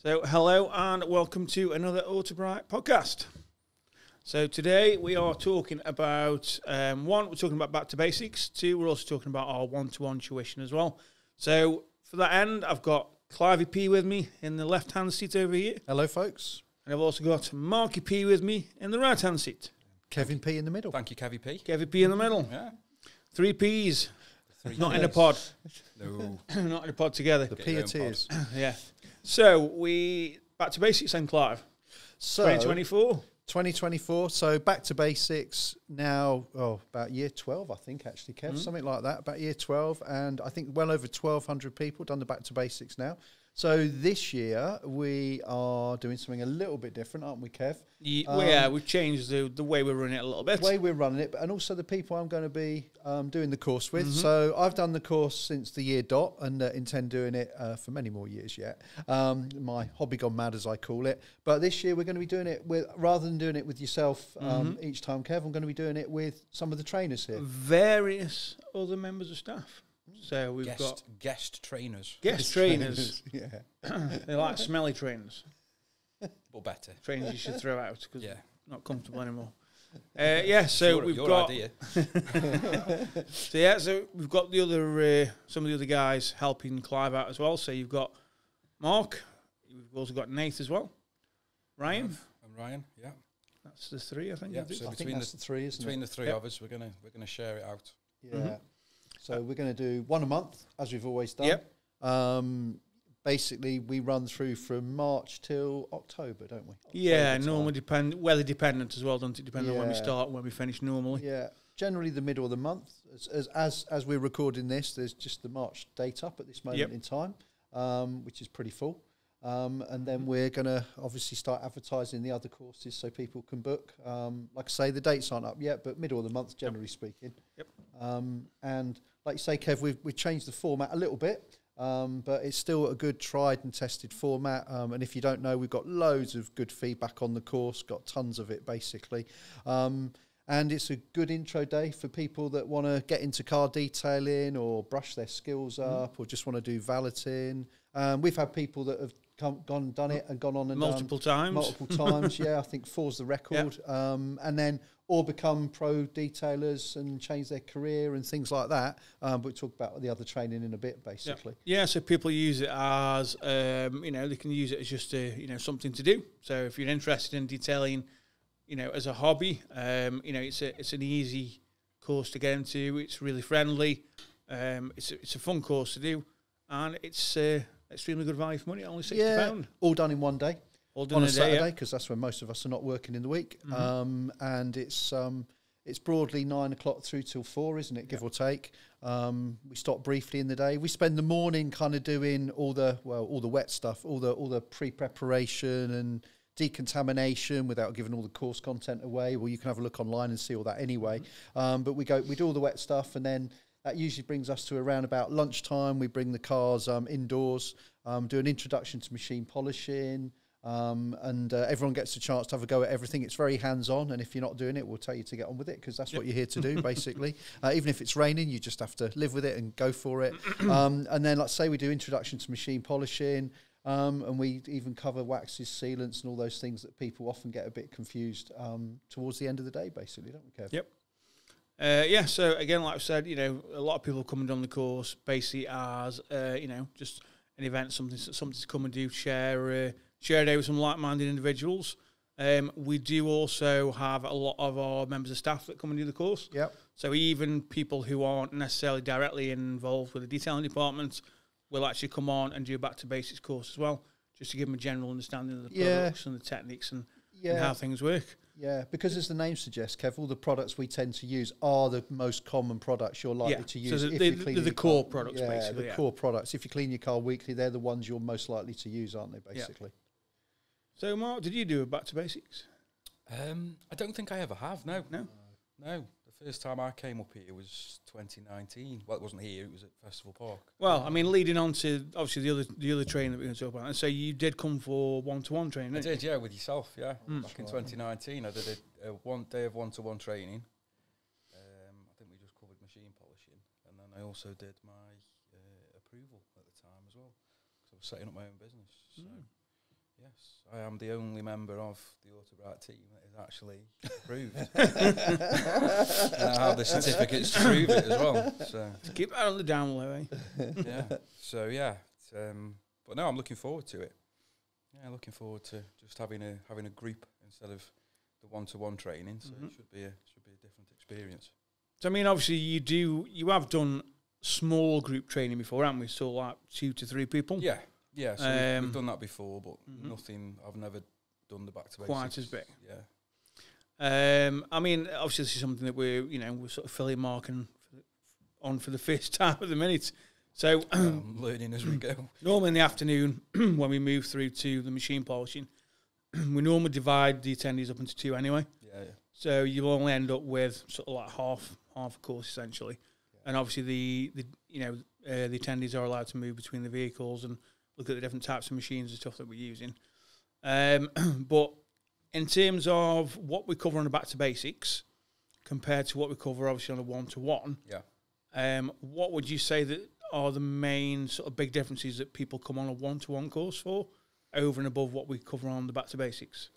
So, hello and welcome to another Autobrite podcast. So today we are talking about, one, we're talking about back to basics. Two, we're also talking about our one-to-one tuition as well. So for that end, I've got Clive P with me in the left-hand seat over here. Hello, folks. And I've also got Marky P with me in the right-hand seat. Kevin P in the middle. Thank you, Kevy P. Kevin P in the middle. Yeah. Three Ps. Not in a pod. No. Not in a pod together. The P of tears. Yeah. So back to basics then, Clive. So 2024. 2024. So back to basics now. Oh, about year 12, I think, actually, Kev, something like that. About year 12, and I think well over 1,200 people done the back to basics now. So this year we are doing something a little bit different, aren't we, Kev? Yeah, we've changed the way we're running it a little bit. The way we're running it, and also the people I'm going to be doing the course with. So I've done the course since the year dot and intend doing it for many more years yet. My hobby gone mad, as I call it. But this year we're going to be doing it with, rather than doing it with yourself each time, Kev, I'm going to be doing it with some of the trainers here. Various other members of staff. So we've got guest trainers. guest trainers. Yeah. They like smelly trainers. But better. Trainers you should throw out because Yeah. not comfortable anymore. Yeah, so we've your got idea. so we've got the other some of the other guys helping Clive out as well. So you've got Mark, we've also got Nate as well. Ryan. And Ryan, yeah. That's the three, I think. Yeah, is it? so I think that's the three, isn't between it? the three of us, we're gonna share it out. Yeah. So we're going to do one a month, as we've always done. Yep. Basically, we run through from March till October, don't we? Yeah, October normally weather dependent as well, doesn't it? Depending on when we Yeah. start and when we finish normally. Yeah, generally the middle of the month. As we're recording this, there's just the March date up at this moment in time, which is pretty full. And then we're going to obviously start advertising the other courses so people can book. Like I say, the dates aren't up yet, but middle of the month, generally speaking. Yep. And like you say, Kev, we've changed the format a little bit, but it's still a good tried and tested format. And if you don't know, we've got loads of good feedback on the course, got tons of it basically. And it's a good intro day for people that want to get into car detailing or brush their skills up or just want to do valeting. We've had people that have gone and done it and gone on and Multiple times. Yeah, I think 4's the record. And then or become pro detailers and change their career and things like that. But we'll talk about the other training in a bit, basically. Yeah, so people use it as, they can use it as just something to do. So if you're interested in detailing, as a hobby, it's an easy course to get into. It's really friendly. It's a fun course to do, and it's extremely good value for money. Only £60. All done in one day. All done on a day, Saturday, because that's when most of us are not working in the week. And it's broadly 9 o'clock through till 4, isn't it, give or take? We stop briefly in the day. We spend the morning kind of doing all the wet stuff, all the pre-preparation and decontamination without giving all the course content away. Well, you can have a look online and see all that anyway. But we do all the wet stuff, and then that usually brings us to around about lunchtime. We bring the cars indoors, do an introduction to machine polishing, and everyone gets a chance to have a go at everything. It's very hands-on, and if you're not doing it, we'll tell you to get on with it, because that's what you're here to do, basically. Even if it's raining, you just have to live with it and go for it. And then, let's say we do introduction to machine polishing, and we even cover waxes, sealants, and all those things that people often get a bit confused towards the end of the day, basically, don't we, Kev? Yep. So again, like I said, a lot of people coming down the course basically as, just an event, something to come and do, share a day with some like-minded individuals. We do also have a lot of our members of staff that come and do the course. Yep. So even people who aren't necessarily directly involved with the detailing department will actually come on and do a back to basics course as well, just to give them a general understanding of the products and the techniques and how things work. Yeah, because as the name suggests, Kev, all the products we tend to use are the most common products you're likely to use. So they're the core products, basically. The core products. If you clean your car weekly, they're the ones you're most likely to use, aren't they, basically? Yeah. So, Mark, did you do a back to basics? I don't think I ever have, no. No? No. The first time I came up here was 2019. Well, it wasn't here, it was at Festival Park. Well, I mean, leading on to, obviously, the other training that we're going to talk about. And so you did come for one-to-one training, I didn't did, yeah, with yourself, yeah. Back in 2019, I did a 1 day of one-to-one training. I think we just covered machine polishing. And then I also did my approval at the time as well, because I was setting up my own business. So Yes, I am the only member of the Autobrite team that is actually approved. And I have the certificates to prove it as well. So Keep that on the down low, eh? yeah. So yeah, but no, I'm looking forward to it. Yeah, looking forward to just having a group instead of the one-to-one training. So it should be a different experience. So I mean, obviously you have done small group training before, haven't we? So like 2 to 3 people. Yeah, yeah. So we've done that before, but nothing. I've never done the back to basics quite as big. Yeah. I mean, obviously this is something that we're sort of filling marking on for the first time at the minute. So I'm learning as we go. Normally in the afternoon, when we move through to the machine polishing, we normally divide the attendees up into 2 anyway. Yeah, yeah. So you'll only end up with sort of like half a course essentially, and obviously the attendees are allowed to move between the vehicles and look at the different types of machines and stuff that we're using. But in terms of what we cover on the back to basics compared to what we cover obviously on a one-to-one, what would you say that are the main sort of big differences that people come on a one-to-one course for over and above what we cover on the back to basics?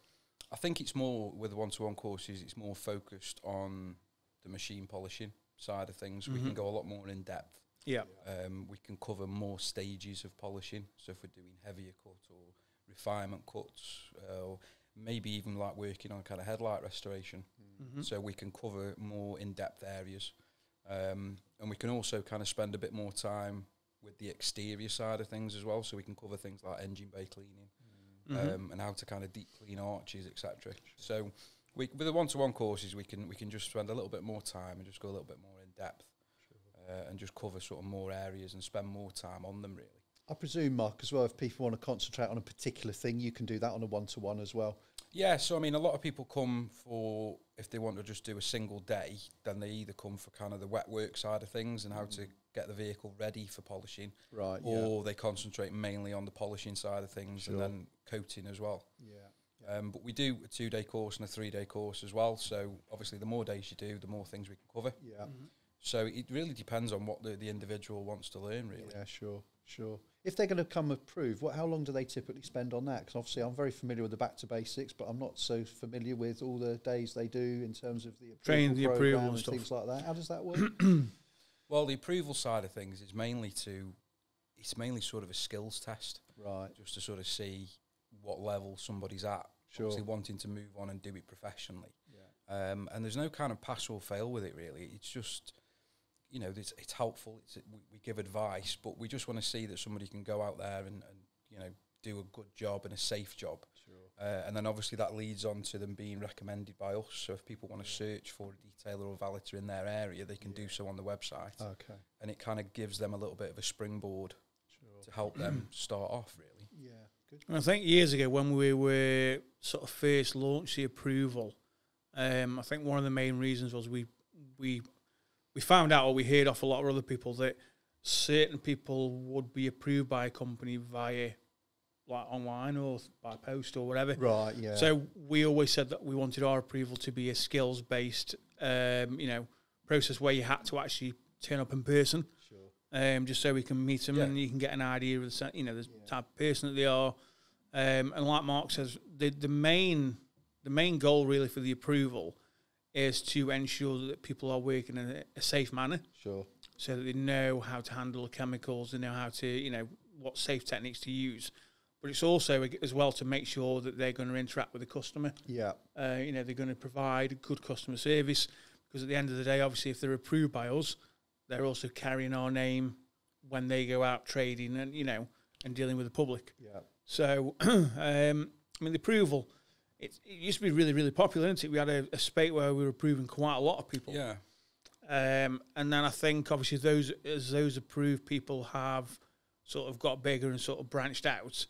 I think it's more, with the one-to-one courses, it's more focused on the machine polishing side of things. We can go a lot more in depth. Yeah. We can cover more stages of polishing. So if we're doing heavier cut or refinement cuts, or maybe even like working on kind of headlight restoration. So we can cover more in-depth areas. And we can also kind of spend a bit more time with the exterior side of things as well. So we can cover things like engine bay cleaning. And how to kind of deep clean arches, etc. So with the one-to-one courses, we can just spend a little bit more time and just go a little bit more in depth, and just cover sort of more areas and spend more time on them, really. I presume, Mark, as well, if people want to concentrate on a particular thing, you can do that on a one-to-one as well. Yeah, so I mean, a lot of people come for, if they want to just do a single day, then they either come for kind of the wet work side of things and how to get the vehicle ready for polishing, right? Or they concentrate mainly on the polishing side of things and then coating as well. But we do a 2-day course and a 3-day course as well. So obviously, the more days you do, the more things we can cover. So it really depends on what the individual wants to learn, really. Yeah, sure. If they're going to come approved, how long do they typically spend on that? Because obviously I'm very familiar with the back to basics, but I'm not so familiar with all the days they do in terms of the approval and stuff. Things like that. How does that work? Well, the approval side of things is mainly sort of a skills test, right? Just to sort of see what level somebody's at. Obviously wanting to move on and do it professionally. And there's no kind of pass or fail with it, really. It's just, it's helpful. We give advice, but we just want to see that somebody can go out there and do a good job and a safe job. And then obviously that leads on to them being recommended by us. So if people want to search for a detailer or valeter in their area, they can do so on the website. Okay. And it kind of gives them a little bit of a springboard to help them start off, really. Yeah, good. I think years ago when we were sort of first launched the approval, I think one of the main reasons was we found out, or we heard off a lot of other people, that certain people would be approved by a company via like online or by post or whatever. Right, yeah. So we always said that we wanted our approval to be a skills-based, process where you had to actually turn up in person. Just so we can meet them and you can get an idea of the type of person that they are. And like Mark says, the main goal really for the approval is to ensure that people are working in a safe manner. So that they know how to handle the chemicals, they know how to, what safe techniques to use. But it's also as well to make sure that they're going to interact with the customer. They're going to provide good customer service, because at the end of the day, obviously, if they're approved by us, they're also carrying our name when they go out trading and, and dealing with the public. So, the approval, it used to be really, really popular, didn't it? We had a spate where we were approving quite a lot of people. And then I think, obviously, those approved people have sort of got bigger and sort of branched out,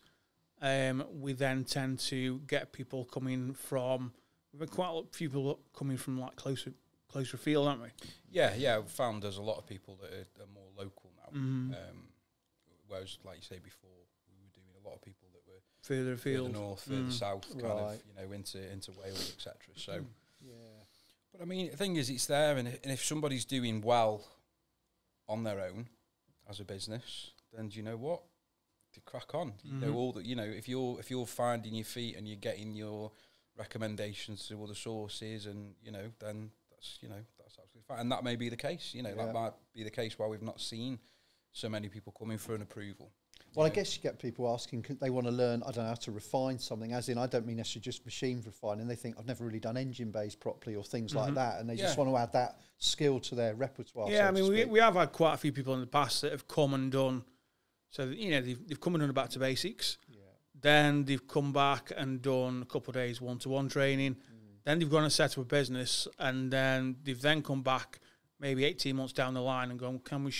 we then tend to get people coming from, we've had quite a lot of people coming from like closer field, haven't we? Yeah, we've found there's a lot of people that are more local now. Whereas, like you say before, we were doing a lot of people that were further afield, further north, further south, kind of, into Wales, etc. So, but I mean, the thing is, it's there, and if somebody's doing well on their own as a business, then do you know what? to crack on. You know, all that, you know, if you're finding your feet and you're getting your recommendations to other sources, and you know, then that's absolutely fine. And that may be the case. You know, that might be the case why we've not seen so many people coming for an approval. Well, I guess you get people asking, they want to learn, I don't know, how to refine something, as in, I don't mean necessarily just machine refining. They think, I've never really done engine bays properly or things like that, and they just want to add that skill to their repertoire. Yeah, I mean, we have had quite a few people in the past that have come and done, so, you know, they've come and done a back to basics. Yeah. Then they've come back and done a couple of days one-to-one training. Then they've gone and set up a business, and then they've then come back maybe 18 months down the line and gone, can you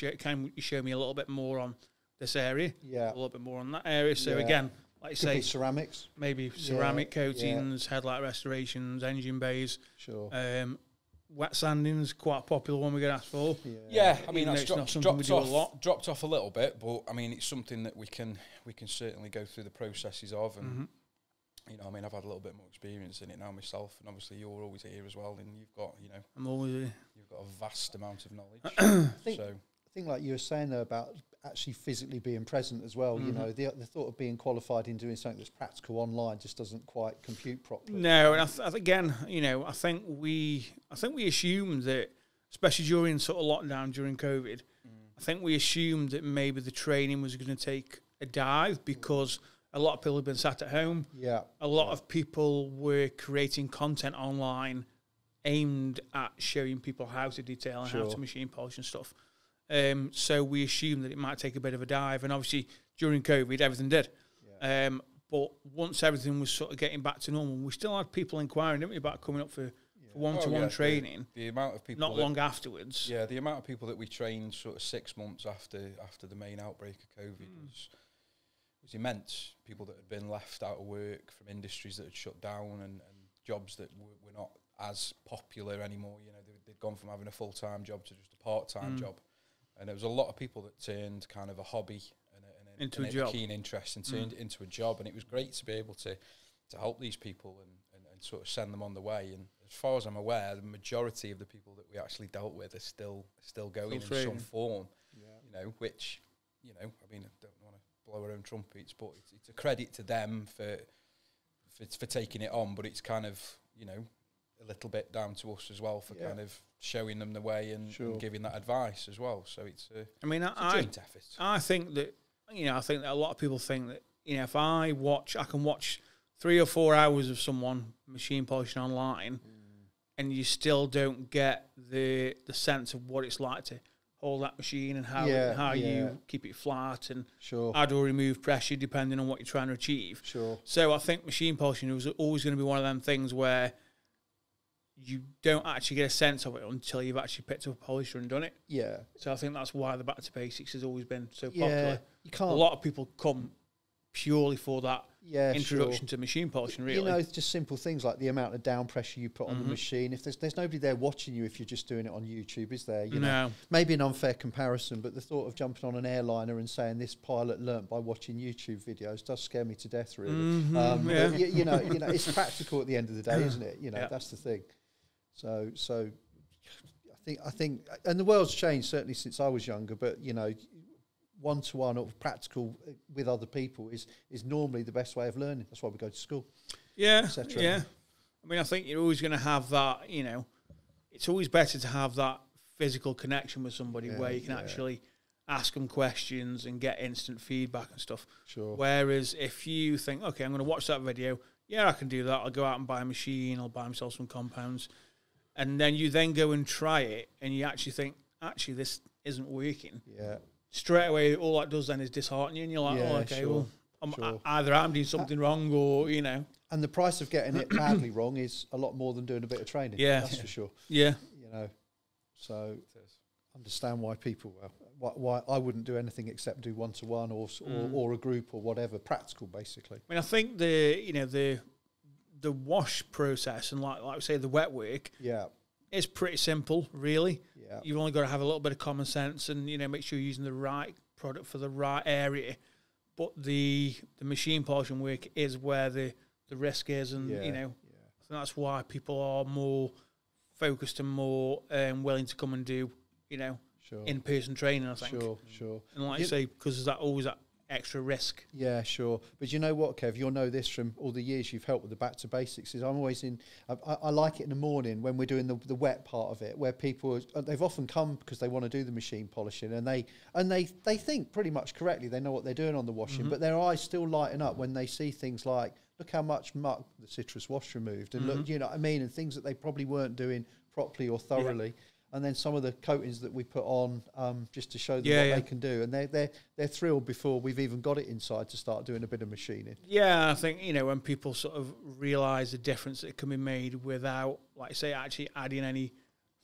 show me a little bit more on this area, a little bit more on that area. So again, like you say, ceramics, maybe ceramic coatings, headlight restorations, engine bays. Sure. Wet sanding is quite a popular one we get asked for. Yeah, I mean, that's dropped off a little bit, but I mean, it's something that we can certainly go through the processes of, and you know, I mean, I've had a little bit more experience in it now myself, and obviously you're always here as well, and you've got, you know, I'm always here. You've got a vast amount of knowledge. I think like you were saying though about actually physically being present as well. You know, the thought of being qualified in doing something that's practical online just doesn't quite compute properly. No, and again, you know, I think we assumed that, especially during sort of lockdown during COVID, I think we assumed that maybe the training was going to take a dive because a lot of people have been sat at home. Yeah, a lot of people were creating content online aimed at showing people how to detail and how to machine polish and stuff. So we assumed that it might take a bit of a dive, and obviously during COVID everything did. But once everything was sort of getting back to normal, we still had people inquiring, didn't we, about coming up for one-to-one training. The amount of people not long afterwards. Yeah, the amount of people that we trained sort of 6 months after the main outbreak of COVID was immense. People that had been left out of work from industries that had shut down, and jobs that were not as popular anymore. You know, they'd gone from having a full-time job to just a part-time job. And there was a lot of people that turned kind of a hobby and a keen interest and turned it into a job. And it was great to be able to help these people and sort of send them on the way. And as far as I'm aware, the majority of the people that we actually dealt with are still going in some form. You know, which, you know, I mean, I don't want to blow our own trumpets, but it's a credit to them for taking it on. But it's kind of, you know, a little bit down to us as well for kind of showing them the way and giving that advice as well. So it's a joint effort. I think that, you know, a lot of people think that, you know, if I can watch 3 or 4 hours of someone machine polishing online and you still don't get the sense of what it's like to hold that machine and how you keep it flat and how to remove pressure depending on what you're trying to achieve. So I think machine polishing was always going to be one of them things where you don't actually get a sense of it until you've actually picked up a polisher and done it. Yeah. So I think that's why the back to basics has always been so popular. A lot of people come purely for that introduction to machine polishing, really. You know, it's just simple things like the amount of down pressure you put on the machine. If there's nobody there watching you if you're just doing it on YouTube, is there? You know, maybe an unfair comparison, but the thought of jumping on an airliner and saying this pilot learnt by watching YouTube videos does scare me to death, really. You know, it's practical at the end of the day, isn't it? You know, that's the thing. So I think, and the world's changed certainly since I was younger. But you know, one-to-one or practical with other people is normally the best way of learning. That's why we go to school. Yeah. I mean, I think you're always going to have that. You know, it's always better to have that physical connection with somebody where you can actually ask them questions and get instant feedback and stuff. Whereas if you think, okay, I'm going to watch that video. Yeah, I can do that. I'll go out and buy a machine. I'll buy myself some compounds. And then you then go and try it, and you actually think, actually, this isn't working. Yeah. Straight away, all that does then is dishearten you, and you're like, well, either I'm doing something wrong, or, you know. And the price of getting it badly wrong is a lot more than doing a bit of training. Yeah. That's for sure. Yeah. You know, so understand why people, why I wouldn't do anything except do one-to-one or a group or whatever, practical, basically. I mean, I think the wash process and like we say, the wet work is pretty simple, really. Yeah. You've only got to have a little bit of common sense and, you know, make sure you're using the right product for the right area. But the machine polishing work is where the risk is, and, you know, I think that's why people are more focused and more willing to come and do, you know, in-person training, I think. Sure. And like you say, because there's always that extra risk. Yeah, sure. But you know what, Kev? You'll know this from all the years you've helped with the Back to Basics. Is I'm always I like it in the morning when we're doing the wet part of it, where people they've often come because they want to do the machine polishing, and they think pretty much correctly. They know what they're doing on the washing, but their eyes still lighten up when they see things like, look how much muck the citrus wash removed, and look, you know what I mean, and things that they probably weren't doing properly or thoroughly. Yeah. And then some of the coatings that we put on just to show them what they can do. And they're thrilled before we've even got it inside to start doing a bit of machining. Yeah, I think, you know, when people sort of realise the difference that can be made without, like I say, actually adding any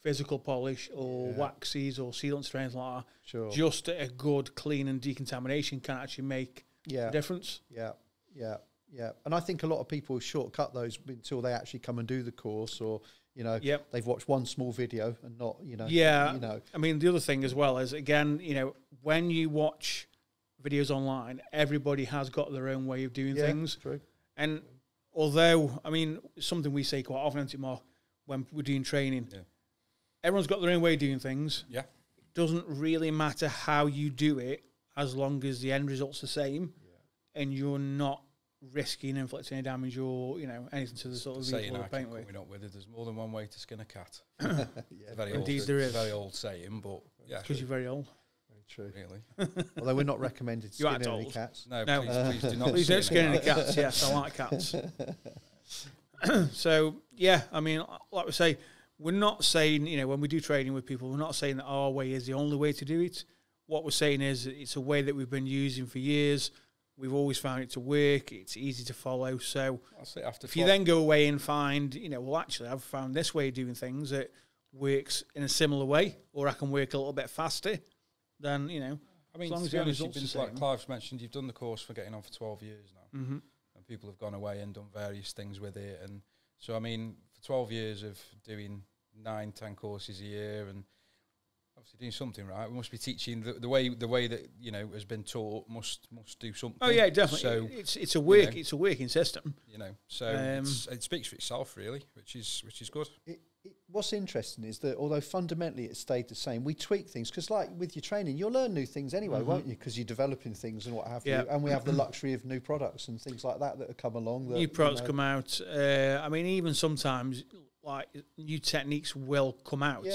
physical polish or waxes or sealants or anything like that, sure. Just a good clean and decontamination can actually make a difference. Yeah. And I think a lot of people shortcut those until they actually come and do the course, or... You know, they've watched one small video and not, you know. Yeah. You know. I mean, the other thing as well is, again, you know, when you watch videos online, everybody has got their own way of doing things. True. And although, I mean, something we say quite often, isn't it, Mark, when we're doing training, everyone's got their own way of doing things. Yeah. It doesn't really matter how you do it as long as the end result's the same and you're not risking inflicting any damage or, you know, anything to the sort of vehicle or paint with. We're not with it. There's more than one way to skin a cat. Indeed, there is. Very old saying, but because you're very old. Very true. Really. Although we're not recommended to skin any cats. No. Please do not. Please don't skin any cats. Yes, I like cats. So I mean, like we say, we're not saying, you know, when we do training with people, we're not saying that our way is the only way to do it. What we're saying is it's a way that we've been using for years. We've always found it to work. It's easy to follow. So if you then go away and find, you know, well, actually, I've found this way of doing things that works in a similar way, or I can work a little bit faster, then, you know, I mean, as long to as be honest, the results like Clive's mentioned, you've done the course for getting on for 12 years now. Mm-hmm. And people have gone away and done various things with it. And so, I mean, for 12 years of doing 9-10 courses a year and obviously doing something right, we must be teaching the way that, you know, has been taught must do something. Oh yeah, definitely. So it's a work, you know, it's a working system. You know, so it speaks for itself really, which is good. What's interesting is that although fundamentally it stayed the same, we tweak things because, like with your training, you'll learn new things anyway, won't you? Because you're developing things and what have you. And we have the luxury of new products and things like that have come along. That, new products come out. I mean, even sometimes like new techniques will come out.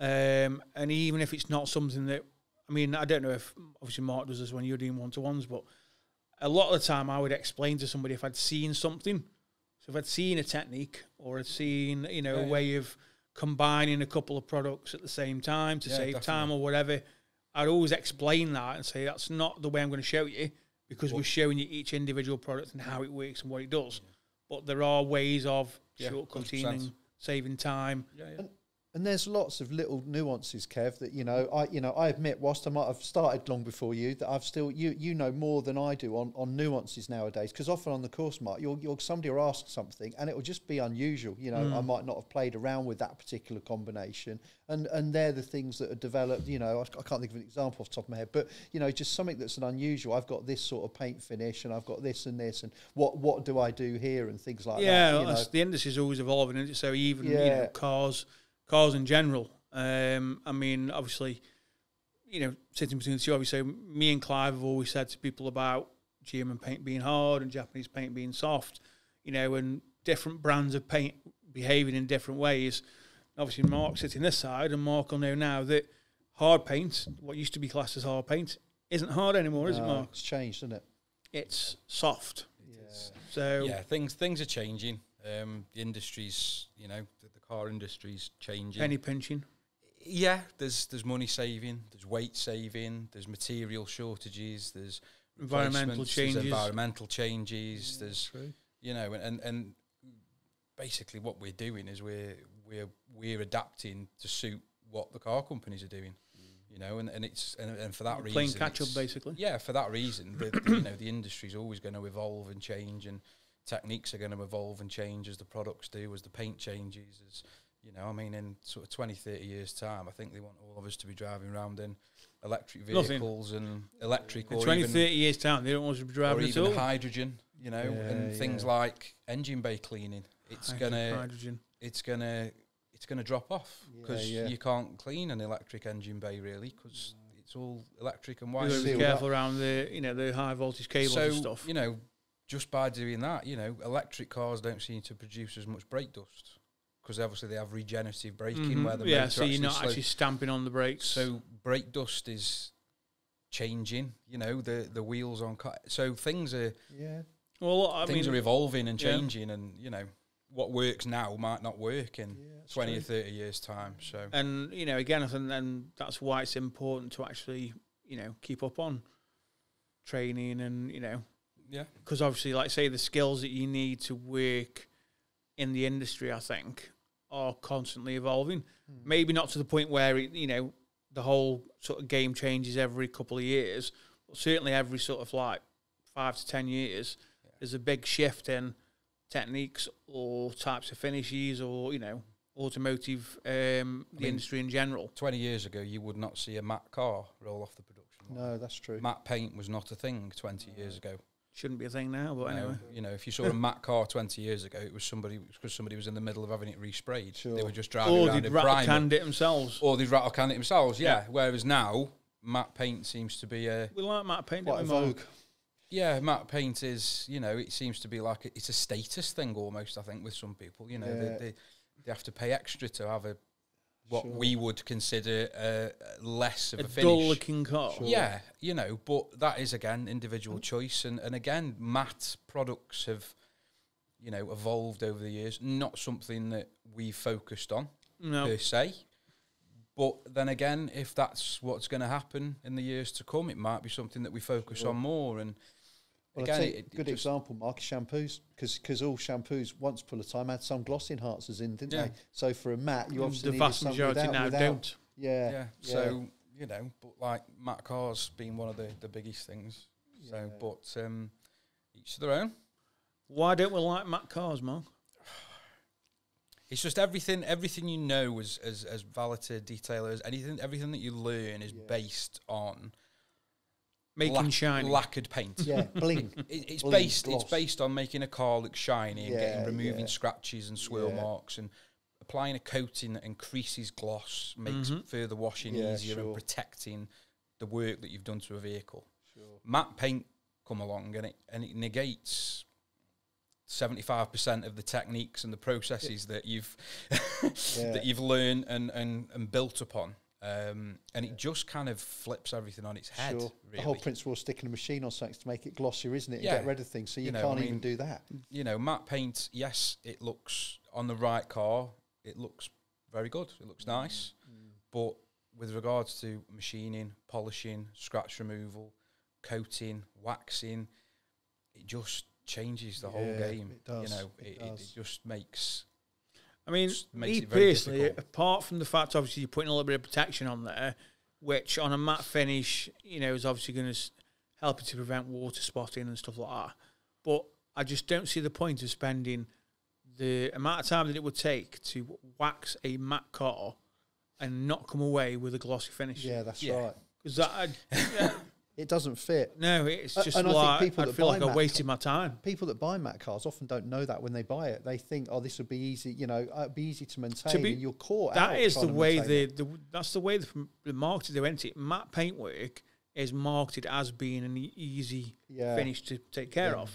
And even if it's not something that, I mean, I don't know if obviously Mark does this when you're doing one-to-ones, but a lot of the time I would explain to somebody if I'd seen something. So if I'd seen a technique or I'd seen, you know, a way of combining a couple of products at the same time to save time or whatever, I'd always explain that and say that's not the way I'm going to show you, because we're showing you each individual product and how it works and what it does. But there are ways of shortcutting and saving time. And there's lots of little nuances, Kev, that, you know, I admit, whilst I might have started long before you, that I've still, you know more than I do on nuances nowadays. Because often on the course, Mark, you'll somebody will ask something and it will just be unusual. You know, I might not have played around with that particular combination. And they're the things that are developed, you know, I can't think of an example off the top of my head, but, you know, just something that's an unusual. I've got this sort of paint finish and I've got this and this and what do I do here and things like that. Yeah, the industry's always evolving, isn't it? So even, you know, cars in general. I mean, obviously, you know, sitting between the two, obviously, me and Clive have always said to people about German paint being hard and Japanese paint being soft, you know, and different brands of paint behaving in different ways. Obviously, Mark sitting this side, and Mark will know now that hard paint, what used to be classed as hard paint, isn't hard anymore, is it, Mark? It's changed, isn't it? It's soft. So things are changing. The industry's, you know, the car industry's changing. Penny pinching. Yeah, there's money saving, there's weight saving, there's material shortages, there's environmental changes, there's you know, and basically what we're doing is we're adapting to suit what the car companies are doing. You know, and it's and for that reason, playing catch up basically. Yeah, for that reason, you know, the industry's always going to evolve and change, and techniques are going to evolve and change as the products do, as the paint changes, as you know. I mean, in sort of 20, 30 years' time, I think they want all of us to be driving around in electric vehicles and electric, in or 20, even 30 years' time, they don't want us to be driving or at even all. hydrogen, you know, and things like engine bay cleaning. It's gonna drop off because you can't clean an electric engine bay really, because it's all electric and Be wired. really careful around the, you know, the high voltage cables and stuff. You know, just by doing that, you know, electric cars don't seem to produce as much brake dust because obviously they have regenerative braking where the motor so you're not actually stamping on the brakes. So brake dust is changing, you know, the wheels on car. So things are things are evolving and changing, and you know what works now might not work in 20 or 30 years time. So, and you know, again, I think then that's why it's important to actually, you know, keep up on training and, you know, because obviously, like say, the skills that you need to work in the industry, I think, are constantly evolving. Maybe not to the point where it, you know, the whole sort of game changes every couple of years, but certainly every sort of like 5 to 10 years, there's a big shift in techniques or types of finishes, or, you know, automotive, the industry in general. 20 years ago, you would not see a matte car roll off the production line. No, that's true. Matte paint was not a thing 20 years ago. Shouldn't be a thing now, but anyway. You know, if you saw a matte car 20 years ago, it was because somebody was in the middle of having it resprayed. They were just driving around in primer. Or they'd rattle-canned it themselves. Or they'd rattle-canned it themselves, Whereas now, matte paint seems to be a... We like matte paint, quite a vogue. Yeah, matte paint is, you know, it seems to be like it's a status thing almost, I think, with some people. You know, they have to pay extra to have what we would consider less of a finish. Dull-looking car. Yeah, you know, but that is, again, individual choice. And again, matte products have, you know, evolved over the years. Not something that we focused on, per se. But then again, if that's what's going to happen in the years to come, it might be something that we focus on more. And well, again, good example, Mark, is shampoos, because all shampoos once upon a time had some gloss enhancers in, didn't they? So for a matte, you obviously the vast majority now don't. So you know, but like matte cars being one of the biggest things. So, but each to their own. Why don't we like matte cars, Mark? It's just everything you know as valeter, detailers, everything that you learn is based on making shiny lacquered paint. Yeah, bling. It's bling, based on making a car look shiny and removing scratches and swirl marks, and applying a coating that increases gloss, makes further washing easier and protecting the work that you've done to a vehicle. Matte paint come along and it negates 75% of the techniques and the processes that you've that you've learned and built upon, and it just kind of flips everything on its head. Really. The whole principle of sticking a machine on something to make it glossier, isn't it? And get rid of things, so you can't even do that. You know, matte paint, yes, it looks on the right car, it looks very good, it looks nice, but with regards to machining, polishing, scratch removal, coating, waxing, it just changes the whole game. It does. You know, it just makes. I mean, me personally, apart from the fact obviously you're putting a little bit of protection on there, which on a matte finish, you know, is obviously going to help you to prevent water spotting and stuff like that. But I just don't see the point of spending the amount of time that it would take to wax a matte car and not come away with a glossy finish. Yeah, that's right. Because that. It doesn't fit. No, it's just like I feel like I wasted my time. People that buy matte cars often don't know that when they buy it. They think, "Oh, this would be easy. You know, it'd be easy to maintain." And you're caught. That is the way that's the way the marketed they it. Matte paintwork is marketed as being an easy finish to take care of.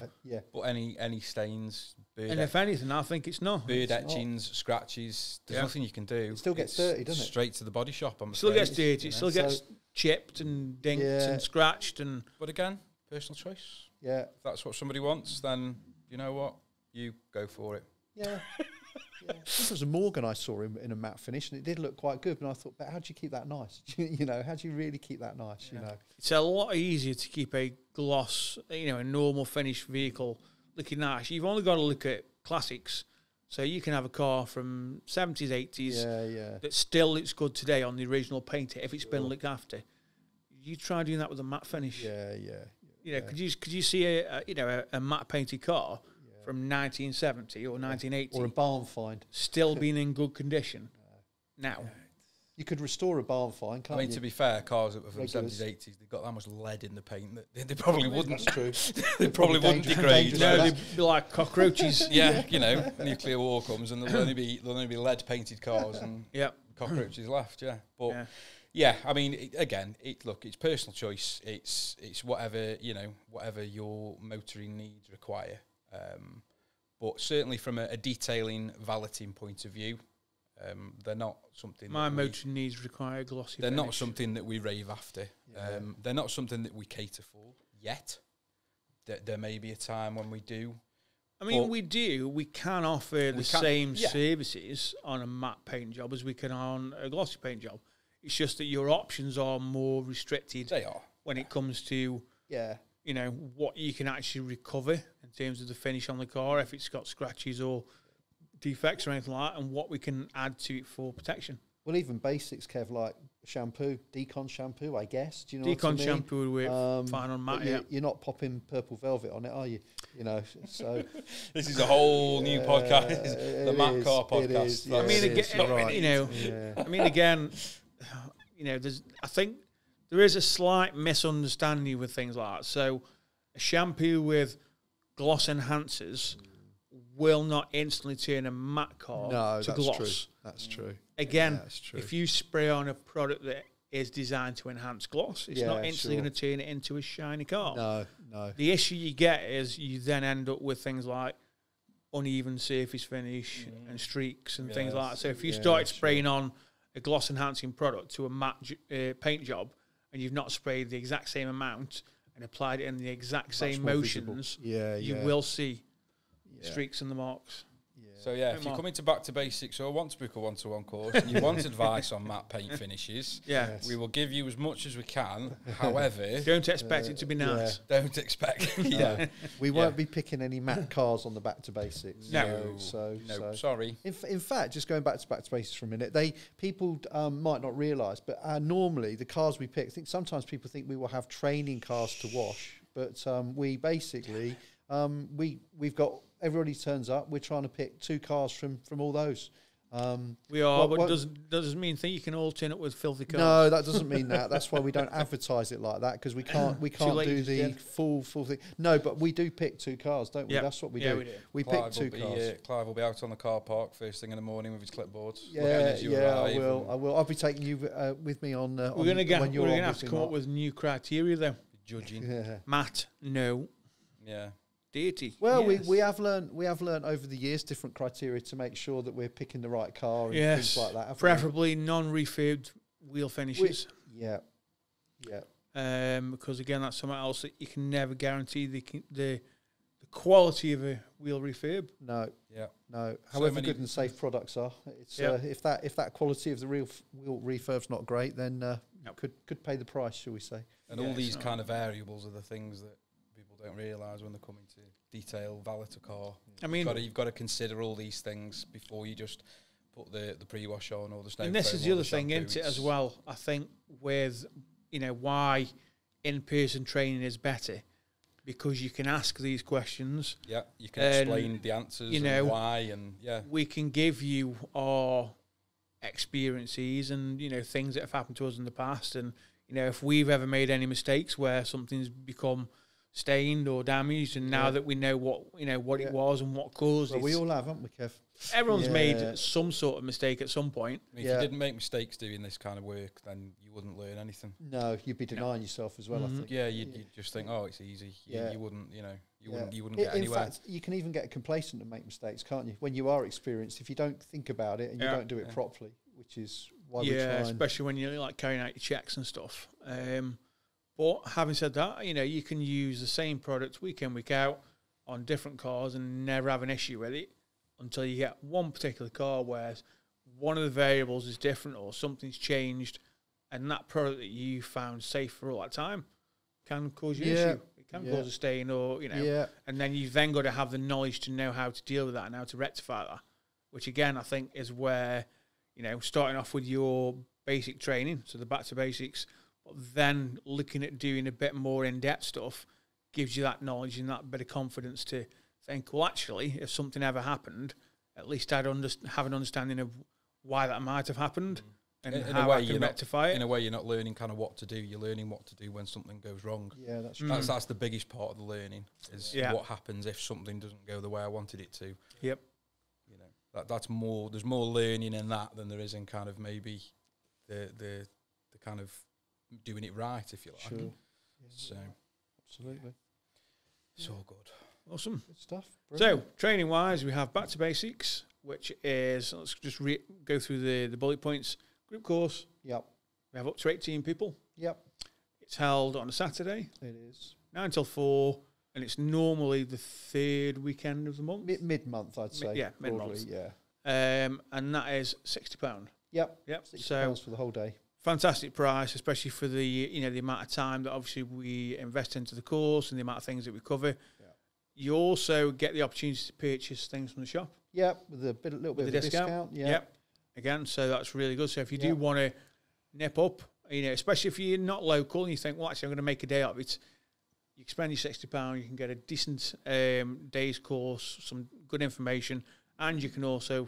But any stains, and if anything, I think it's not. Bird etchings, scratches. There's nothing you can do. It still gets dirty, doesn't it? Straight to the body shop. It still gets dirty. It still gets chipped and dinked and scratched. But again, personal choice. Yeah. If that's what somebody wants, then you know what? You go for it. Yeah. I think it was a Morgan I saw in a matte finish, and it did look quite good. But I thought, but how do you keep that nice? You know, how do you really keep that nice? You know, it's a lot easier to keep a gloss, you know, a normal finished vehicle looking nice. You've only got to look at classics. So you can have a car from 70s, 80s that still looks good today on the original paint if it's been looked after. You try doing that with a matte finish. You know, could you see a matte painted car from 1970 or 1980 or a barn find still being in good condition now? You could restore a barn find, can't you? I mean, to be fair, cars that were from the 70s, 80s, they've got that much lead in the paint that they probably wouldn't. That's true. They probably wouldn't degrade. No, they'd be like cockroaches. You know, nuclear war comes and there'll only be lead painted cars and cockroaches left. But Yeah, I mean, look, it's personal choice. It's whatever, whatever your motoring needs require. But certainly from a detailing, valeting point of view, they're not something. My motoring needs require glossy. They're finish. not something that we rave after. They're not something that we cater for yet. There may be a time when we do. I mean, we do. We can offer the same services on a matte paint job as we can on a glossy paint job. It's just that your options are more restricted. They are. When it comes to, what you can actually recover in terms of the finish on the car, if it's got scratches or defects or anything like that, and what we can add to it for protection. Well, even basics, Kev, like shampoo, decon shampoo, I guess. Do you know decon what I mean? shampoo would work fine on matte, You're not popping purple velvet on it, are you? So... This is a whole new podcast, the Matt Car podcast. I mean, again, I think there is a slight misunderstanding with things like that. So a shampoo with gloss enhancers will not instantly turn a matte car to gloss. True. That's true. Again, if you spray on a product that is designed to enhance gloss, it's not instantly going to turn it into a shiny car. No. The issue you get is you then end up with things like uneven surface finish and streaks and things like that. So if you started spraying on a gloss enhancing product to a matte paint job and you've not sprayed the exact same amount and applied it in the exact same motions, you will see streaks and the marks. So if you're coming back to basics or want to book a one-to-one course and you want advice on matte paint finishes, we will give you as much as we can. However, don't expect it to be nice. Don't expect. We won't be picking any matte cars on the back to basics. No, so sorry. In fact, just going back to basics for a minute, people might not realise, but normally the cars we pick, I think sometimes people think we will have training cars to wash, but we basically we've got. Everybody turns up. We're trying to pick 2 cars from all those. We are, but doesn't mean think you can all turn up with filthy cars. No, that doesn't mean that. That's why we don't advertise it like that, because we can't do the full thing. No, but we do pick 2 cars, don't we? That's what we do. We pick 2 cars. Clive will be out on the car park first thing in the morning with his clipboard. I will. I'll be taking you with me on. We're going to have to come up with new criteria though. Judging. Matt, no. Yeah. Dirty. Well, we have learned over the years different criteria to make sure that we're picking the right car and things like that. Preferably non-refurbed wheel finishes. Because again, that's something else that you can never guarantee the quality of a wheel refurb. No. However good and safe products are, it's if that quality of the wheel refurb's not great, then could pay the price, shall we say? And all these kind of variables are the things that people don't realise when they're coming to detail valet a car. I mean, you've got to consider all these things before you just put the pre-wash on or the snow. And this is the other thing, isn't it, as well? I think with why in-person training is better, because you can ask these questions. Yeah, you can explain the answers and why, and we can give you our experiences and things that have happened to us in the past, and if we've ever made any mistakes where something's become stained or damaged, and now that we know what it was and what caused it. We all have, haven't we, Kev? Everyone's made some sort of mistake at some point. I mean, if you didn't make mistakes doing this kind of work, then you wouldn't learn anything. No, you'd be denying yourself as well. I think. Yeah, you'd just think, oh, it's easy. You wouldn't, you wouldn't get anywhere. In fact, you can even get complacent and make mistakes, can't you? When you are experienced, if you don't think about it and you don't do it properly, which is why we try. Especially when you're like carrying out your checks and stuff. But having said that, you can use the same product week in, week out on different cars and never have an issue with it until you get one particular car where one of the variables is different or something's changed, and that product that you found safe for all that time can cause you an issue. It can cause a stain or, and then you've then got to have the knowledge to know how to deal with that and how to rectify that, which again, I think is where, starting off with your basic training, so the back to basics, but then looking at doing a bit more in-depth stuff gives you that knowledge and that bit of confidence to think, well, actually, if something ever happened, at least I'd have an understanding of why that might have happened and how I can rectify it. In a way, you're not learning kind of what to do. You're learning what to do when something goes wrong. Yeah, that's true. That's the biggest part of the learning is what happens if something doesn't go the way I wanted it to. Yep. That's more. There's more learning in that than there is in kind of maybe the kind of doing it right, if you like. Sure. Yeah. So Absolutely. it's all good. Awesome. Good stuff. So, Brilliant. training wise, we have back to basics, which is, let's just go through the bullet points. Group course, Yep. we have up to 18 people. Yep. It's held on a Saturday, It is 9 till 4, and it's normally the third weekend of the month. mid-month, I'd say. yeah, broadly, mid-month. Yeah. And that is £60. Yep. Yep. £60 So for the whole day. fantastic price, especially for the the amount of time that obviously we invest into the course and the amount of things that we cover. Yeah. You also get the opportunity to purchase things from the shop. Yep. With a little bit With of the a discount. discount. Yeah. Yep. Again, so that's really good. So if you do Yep. want to nip up, especially if you're not local and you think, well, actually, I'm going to make a day out of it, you can spend your £60, you can get a decent day's course, some good information, and you can also,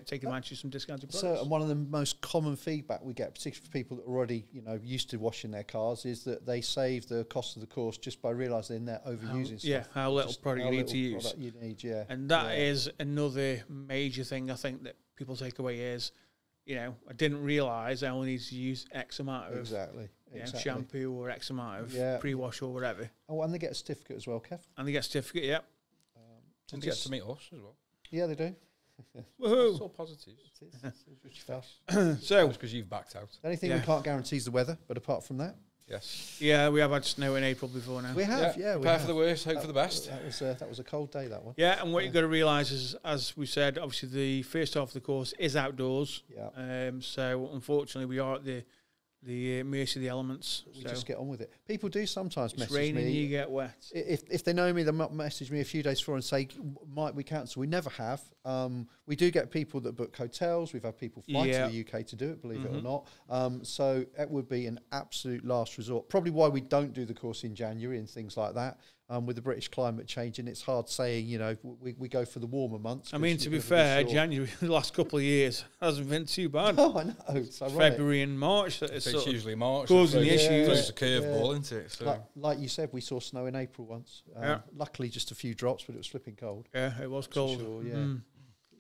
take advantage of some discounted products. So, and one of the most common feedback we get, particularly for people that are already, used to washing their cars, is that they save the cost of the course just by realising they're overusing stuff. Yeah, how little Just product how you need to little use. product you need, yeah. And that is another major thing I think that people take away is, I didn't realise I only need to use X amount of Exactly. shampoo or X amount of pre-wash or whatever. Oh, and they get a certificate as well, Kev. And they get a certificate, yep. And to get to meet us as well. Yeah, they do. Woohoo! It's all positives. It is. It's good stuff. So, Just because you've backed out. The only thing we Yeah. can't guarantee is the weather, but apart from that, Yes. yeah, we have had snow in April before now. we have. Yeah, we Prepare have. for the worst, hope for the best. That was a cold day, that one. Yeah, and what you've got to realise is, as we said, obviously the first half of the course is outdoors. Yeah. So unfortunately, we are at the mercy of the elements. We so just get on with it. People do sometimes it's message raining, me. you get wet. If they know me, they might message me a few days before and say, might we cancel? We never have. We do get people that book hotels. We've had people fly to the UK to do it, believe it or not. So it would be an absolute last resort. Probably why we don't do the course in January and things like that. With the British climate changing, it's hard saying, we go for the warmer months. I mean, to be fair, January, the last couple of years, hasn't been too bad. Oh, I know. It's ironic. February and March. That is So sort it's of usually March. causing the issues. It's a curveball, isn't it? So Like you said, we saw snow in April once. Luckily, just a few drops, but it was flipping cold. Yeah, it was That's for cold. sure, yeah.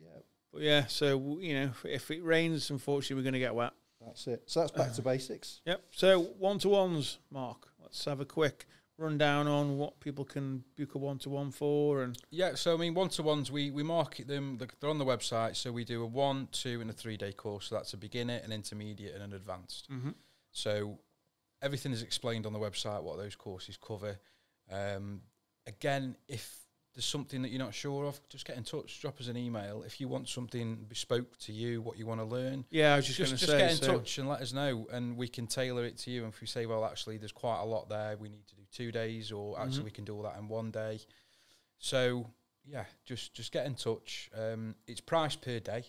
Yeah, But yeah, so, if it rains, unfortunately, we're going to get wet. that's it. So that's back to basics. Yep. So one-to-ones, Mark. Let's have a quick rundown on what people can book a one-to-one for. And yeah, so I mean, one-to-ones, we market them. They're on the website. So we do a 1, 2, and a 3-day course. So that's a beginner, an intermediate, and an advanced. So everything is explained on the website, what those courses cover. Again, if there's something that you're not sure of, just get in touch, drop us an email. If you want something bespoke to you, what you want to learn, yeah, I was just going to say, get in touch and let us know, and we can tailor it to you. And if we say, well, actually, there's quite a lot there, we need to do 2 days, or actually we can do all that in 1 day. So yeah, just get in touch. It's priced per day,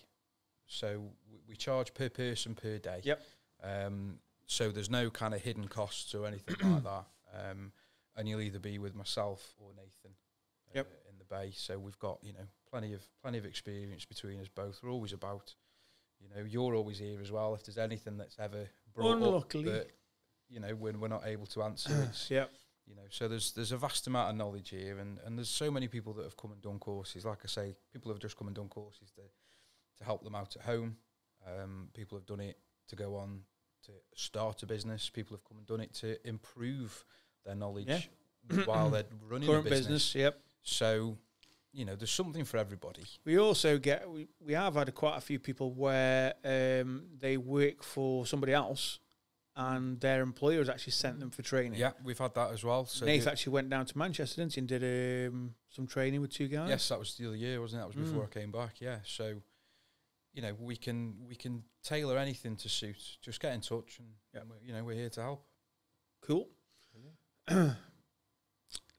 so we charge per person per day. Yep. So there's no kind of hidden costs or anything like that. And you'll either be with myself or Nathan. In the bay, so we've got plenty of experience between us both. We're always about, you're always here as well. If there's anything that's ever brought Unluckily. up that when we're not able to answer, it's so there's a vast amount of knowledge here, and there's so many people that have come and done courses. Like I say, people have just come and done courses to help them out at home. People have done it to go on to start a business. People have come and done it to improve their knowledge while they're running current a business. Yep. So, there's something for everybody. We also get, we have had quite a few people where they work for somebody else and their employer has actually sent them for training. Yeah, we've had that as well. So Nath actually went down to Manchester, didn't he, and did some training with 2 guys. yes, that was the other year, wasn't it? That was before I came back, yeah. So, we can tailor anything to suit. Just get in touch and, we're here to help. Cool.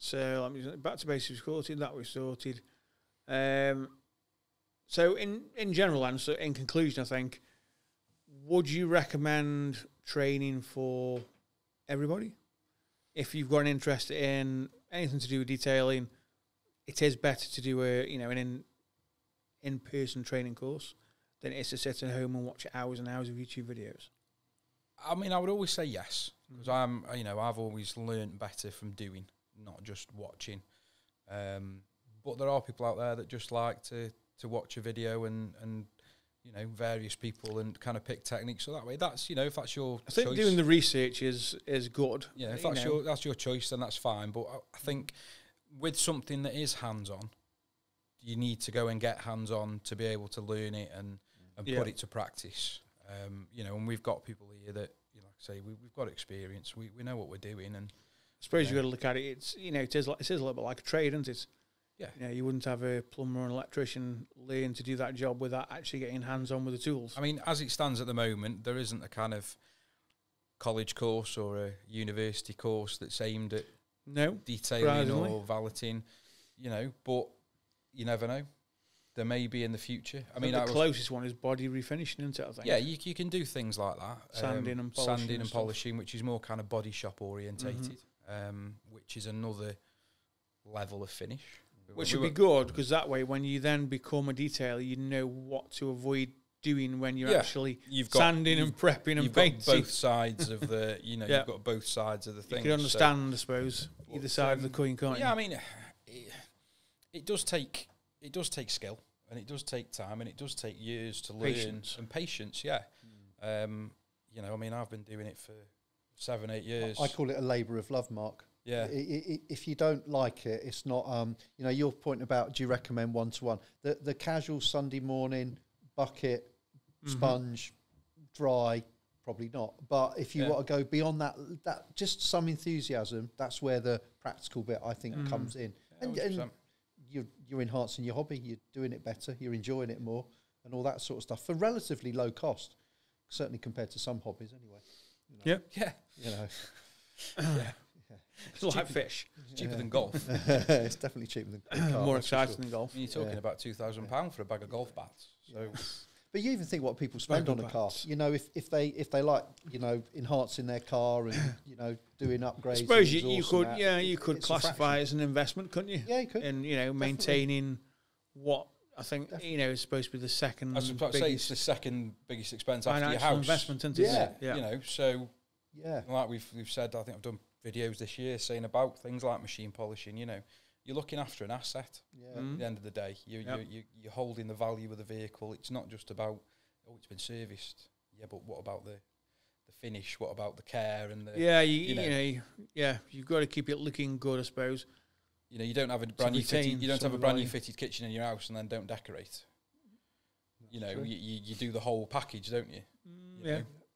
So back to basics sorted. That was sorted. So in general, and so in conclusion, I think, would you recommend training for everybody? If you've got an interest in anything to do with detailing, it is better to do an in-person training course than it is to sit at home and watch hours and hours of YouTube videos. I mean, I would always say yes, because I've always learned better from doing, not just watching. But there are people out there that just like to watch a video and various people and kind of pick techniques. So that way, that's, if that's your I think choice, doing the research is good. Yeah, if that's your choice, then that's fine. But I think with something that is hands-on, you need to go and get hands-on to be able to learn it and put it to practice. And we've got people here that, like I say, we've got experience. We know what we're doing. And I suppose you've got to look at it. It's it is a little bit like a trade, isn't it? Yeah. You wouldn't have a plumber or an electrician learn to do that job without actually getting hands-on with the tools. I mean, as it stands at the moment, there isn't a kind of college course or a university course that's aimed at detailing or valeting, but you never know. There may be in the future. I mean, the closest one is body refinishing, isn't it, I think? Yeah, you can do things like that. Sanding and polishing, which is more kind of body shop orientated, which is another level of finish. Which would be good, because that way, when you then become a detailer, you know what to avoid doing when you're actually sanding and prepping and painting. Got both sides of the, you've got both sides of the thing. You can understand, I suppose, either side of the coin, can't you? Yeah, I mean, it does take skill, and it does take time, and it does take years to learn and patience. Yeah, I mean, I've been doing it for 7-8 years. I call it a labour of love, Mark. Yeah. If you don't like it, it's not. Your point about, do you recommend one-to-one? The casual Sunday morning bucket, sponge, dry, probably not. But if you want to go beyond that just some enthusiasm, that's where the practical bit, I think, comes in. And you're enhancing your hobby. You're doing it better. You're enjoying it more, and all that sort of stuff for relatively low cost, certainly compared to some hobbies, anyway. Yeah. Yeah. It's like fish. It's cheaper than golf. It's definitely cheaper than golf. More exciting than golf. You're talking about £2,000 for a bag of golf bats. So, but you even think what people spend on a car. If they like enhancing their car and doing upgrades. I suppose you could classify it as an investment, couldn't you? Yeah, you could. And maintaining what I think is supposed to be the second. I was about to say it's the second biggest expense after your house. Investment, isn't it? Yeah. So like we've said, I think I've done videos this year saying about things like machine polishing. You're looking after an asset. At the end of the day, you're holding the value of the vehicle. It's not just about it's been serviced. Yeah, but what about the finish? What about the care and the you've got to keep it looking good, I suppose. You don't have a brand new fitted kitchen in your house and then don't decorate. You do the whole package, don't you?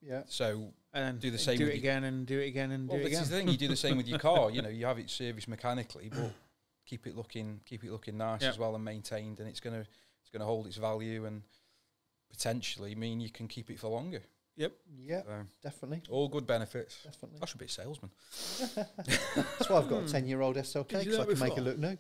Yeah. So and do the same. Do it again and do it again and do it again. This is the thing. You do the same with your car. You have it serviced mechanically, but keep it looking nice as well and maintained, and it's gonna hold its value and potentially mean you can keep it for longer. Yep. Yeah. Definitely. All good benefits. Definitely. I should be a salesman. That's why I've got a 10-year-old SLK, because I can make it look new.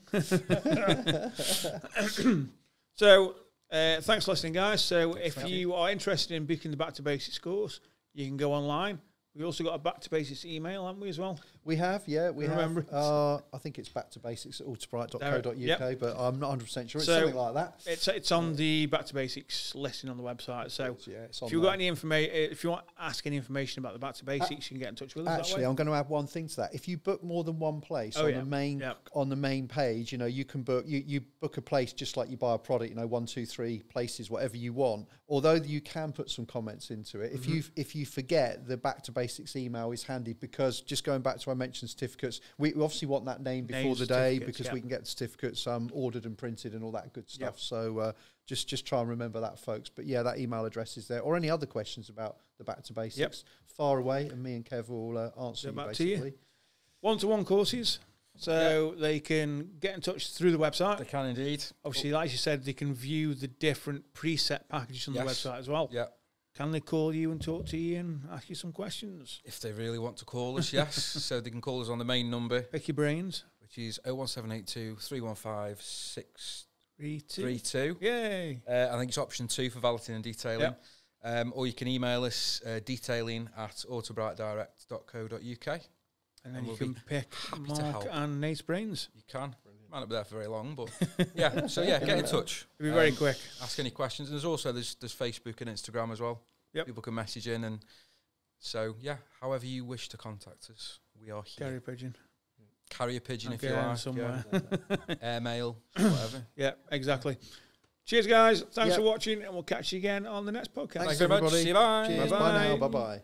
So, thanks for listening, guys. So, if you are interested in booking the Back to Basics course, you can go online. We also got a Back to Basics email, haven't we, as well? We have, yeah. We remember have. I think it's backtobasics@autobrite.co.uk, but I'm not 100% sure. It's something like that. It's on the Back to Basics listing on the website. So it's if you've got any information, if you want to ask any information about the Back to Basics, you can get in touch with us. Actually, I'm going to add one thing to that. If you book more than one place on the main page, you can book. You book a place just like you buy a product. 1, 2, 3 places, whatever you want. Although you can put some comments into it. If you forget, the Back to Basics email is handy, because just going back to I mentioned certificates, we obviously want that name before the day, because we can get the certificates ordered and printed and all that good stuff. Yep. So just try and remember that, folks. But yeah, that email address is there. Or any other questions about the Back to Basics, far away, and me and Kev will answer you basically. One-to-one courses. So they can get in touch through the website. They can indeed. Obviously, like you said, they can view the different preset packages on the website as well. Yeah. Can they call you and talk to you and ask you some questions? If they really want to call us, yes. So they can call us on the main number. Pick your brains. Which is 01782 315 632. Yay. I think it's option 2 for valeting and detailing. Yep. Or you can email us detailing@autobritedirect.co.uk. And then you can pick Mark and Nate's brains. You can. Brilliant. Might not be there for very long, but yeah. So yeah, get in touch. It'll be very quick. Ask any questions. And there's also there's Facebook and Instagram as well. Yep. People can message in, and so yeah, however you wish to contact us, we are here. Carrier pigeon if you like. Somewhere. Airmail, whatever. Yeah, exactly. Cheers, guys. Thanks for watching, and we'll catch you again on the next podcast. Thanks very much. everybody. See you. Bye. Cheers. Bye-bye. Bye now. Bye bye.